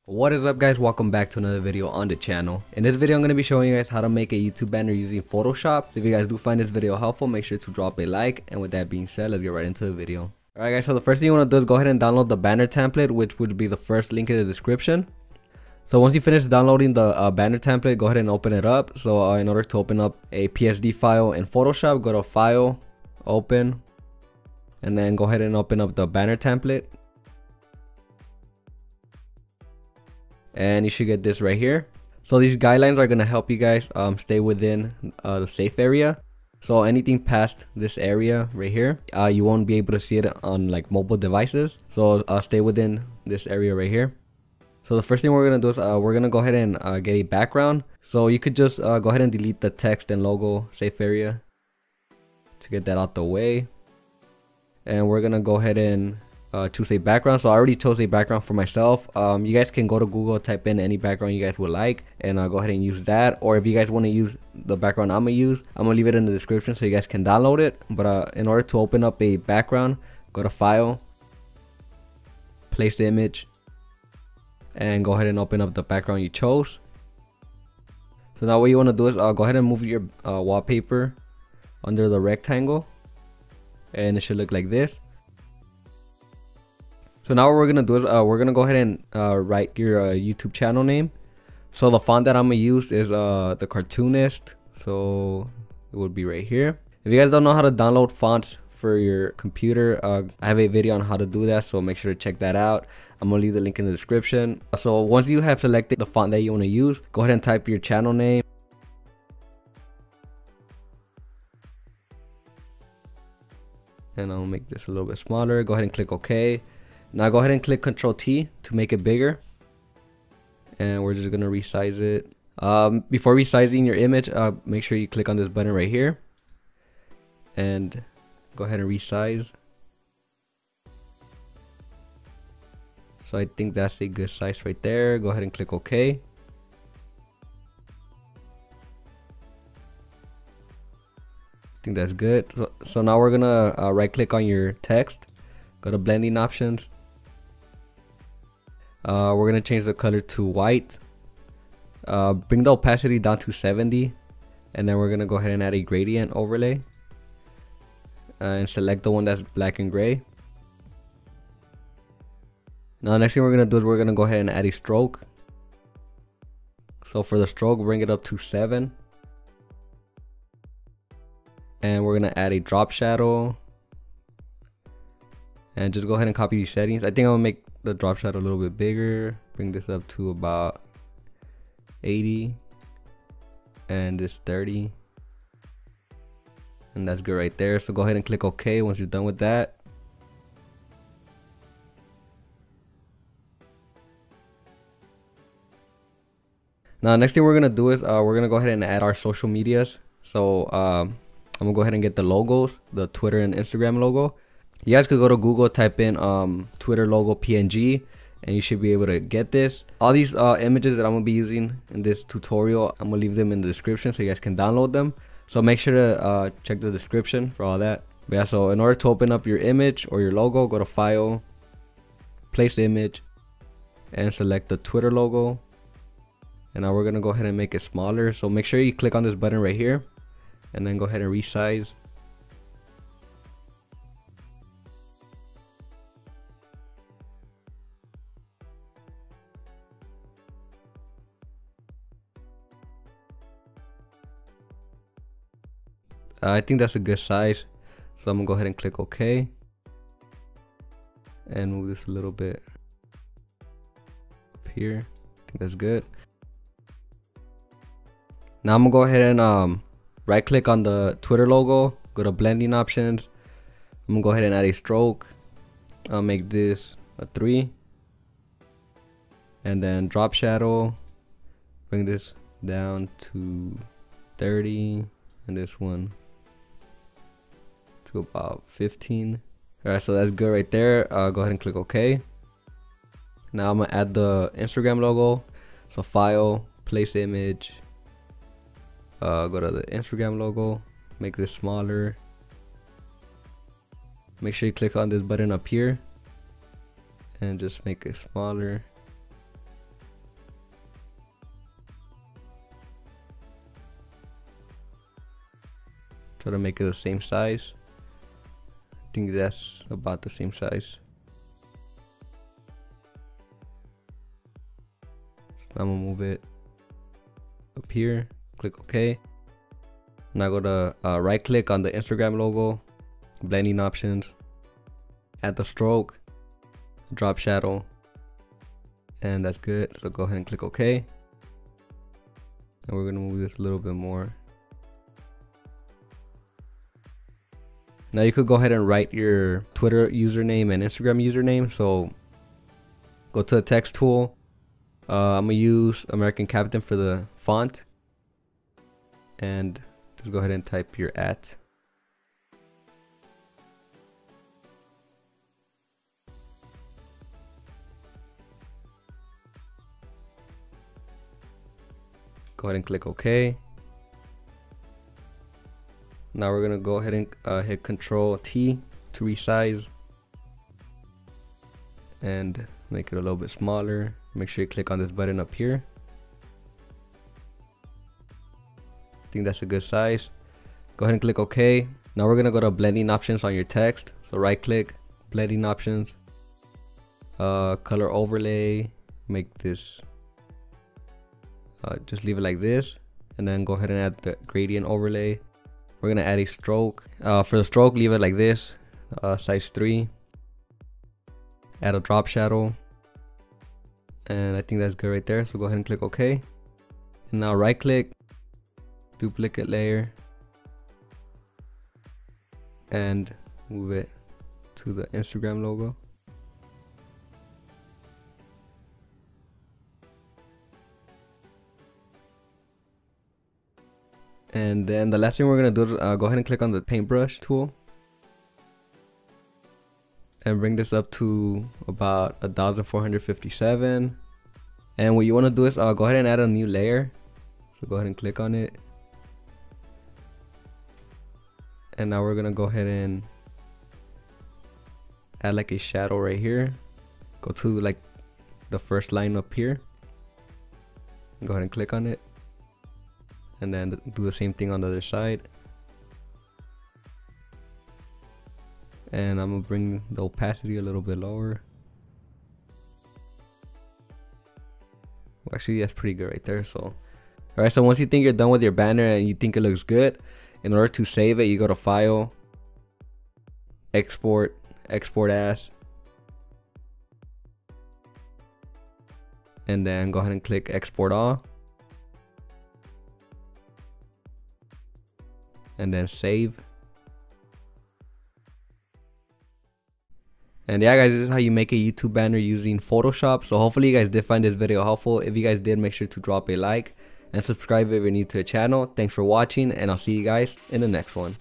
What is up, guys? Welcome back to another video on the channel. In this video I'm going to be showing you guys how to make a YouTube banner using Photoshop. So if you guys do find this video helpful, make sure to drop a like, and with that being said, let's get right into the video. Alright guys, so the first thing you want to do is go ahead and download the banner template, which would be the first link in the description. So once you finish downloading the banner template, go ahead and open it up. So in order to open up a PSD file in Photoshop, go to File, Open, and then go ahead and open up the banner template. And you should get this right here. So these guidelines are going to help you guys stay within the safe area. So anything past this area right here, you won't be able to see it on like mobile devices. So stay within this area right here. So the first thing we're going to do is we're going to go ahead and get a background. So you could just go ahead and delete the text and logo safe area to get that out the way. And we're going to go ahead and choose a background. So I already chose a background for myself. You guys can go to Google, type in any background you guys would like, and go ahead and use that. Or if you guys want to use the background I'm gonna use, I'm gonna leave it in the description so you guys can download it. But in order to open up a background, go to File, place the image, and go ahead and open up the background you chose. So now what you want to do is go ahead and move your wallpaper under the rectangle, and it should look like this. So now what we're going to do is we're going to go ahead and write your YouTube channel name. So the font that I'm going to use is the Cartoonist. So it would be right here. If you guys don't know how to download fonts for your computer, I have a video on how to do that. So make sure to check that out. I'm going to leave the link in the description. So once you have selected the font that you want to use, go ahead and type your channel name. And I'll make this a little bit smaller. Go ahead and click OK. Now go ahead and click Ctrl T to make it bigger, and we're just gonna resize it. Before resizing your image, make sure you click on this button right here and go ahead and resize. So I think that's a good size right there. Go ahead and click OK. I think that's good. So now we're gonna right click on your text, go to blending options. We're gonna change the color to white. Bring the opacity down to 70, and then we're gonna go ahead and add a gradient overlay, and select the one that's black and gray. Now next thing we're gonna do is we're gonna go ahead and add a stroke. So for the stroke, bring it up to 7, and we're gonna add a drop shadow, and just go ahead and copy these settings. I think I'm gonna make the drop shadow a little bit bigger, bring this up to about 80, and this 30, and that's good right there. So go ahead and click OK once you're done with that. Now next thing we're gonna do is we're gonna go ahead and add our social medias. So I'm gonna go ahead and get the logos, the Twitter and Instagram logo. You guys could go to Google, type in Twitter logo PNG, and you should be able to get this. All these images that I'm going to be using in this tutorial, I'm going to leave them in the description so you guys can download them. So make sure to check the description for all that. But yeah, so in order to open up your image or your logo, go to File, place the image, and select the Twitter logo. And now we're going to go ahead and make it smaller. So make sure you click on this button right here, and then go ahead and resize. I think that's a good size, so I'm gonna go ahead and click OK and move this a little bit up here. I think that's good. Now I'm gonna go ahead and right click on the Twitter logo, go to blending options. I'm gonna go ahead and add a stroke. I'll make this a 3, and then drop shadow, bring this down to 30, and this one to about 15. Alright, so that's good right there. Go ahead and click OK. Now I'm gonna add the Instagram logo. So File, place image, go to the Instagram logo, make this smaller, make sure you click on this button up here and just make it smaller. Try to make it the same size. I think that's about the same size. So I'm gonna move it up here, click OK. Now go to right click on the Instagram logo, blending options, add the stroke, drop shadow, and that's good. So go ahead and click OK. And we're gonna move this a little bit more. Now you could go ahead and write your Twitter username and Instagram username. So go to the text tool. I'm gonna use American Captain for the font, and just go ahead and type your @ Go ahead and click OK. Now we're gonna go ahead and hit Control T to resize and make it a little bit smaller. Make sure you click on this button up here. I think that's a good size. Go ahead and click OK. Now we're gonna go to blending options on your text. So right click, blending options, color overlay, make this, just leave it like this, and then go ahead and add the gradient overlay. We're gonna add a stroke. For the stroke, leave it like this, size 3. Add a drop shadow, and I think that's good right there. So go ahead and click OK. And now right click, duplicate layer, and move it to the Instagram logo. And then the last thing we're gonna do is go ahead and click on the paintbrush tool and bring this up to about 1457. And what you want to do is go ahead and add a new layer. So go ahead and click on it. And now we're gonna go ahead and add like a shadow right here. Go to like the first line up here. Go ahead and click on it. And then do the same thing on the other side. And I'm gonna bring the opacity a little bit lower. Well, actually, that's pretty good right there. So, alright, so once you think you're done with your banner and you think it looks good, in order to save it, you go to File, Export, Export As, and then go ahead and click Export All. And then save. And yeah guys, this is how you make a YouTube banner using Photoshop. So hopefully you guys did find this video helpful. If you guys did, make sure to drop a like and subscribe if you're new to the channel. Thanks for watching, and I'll see you guys in the next one.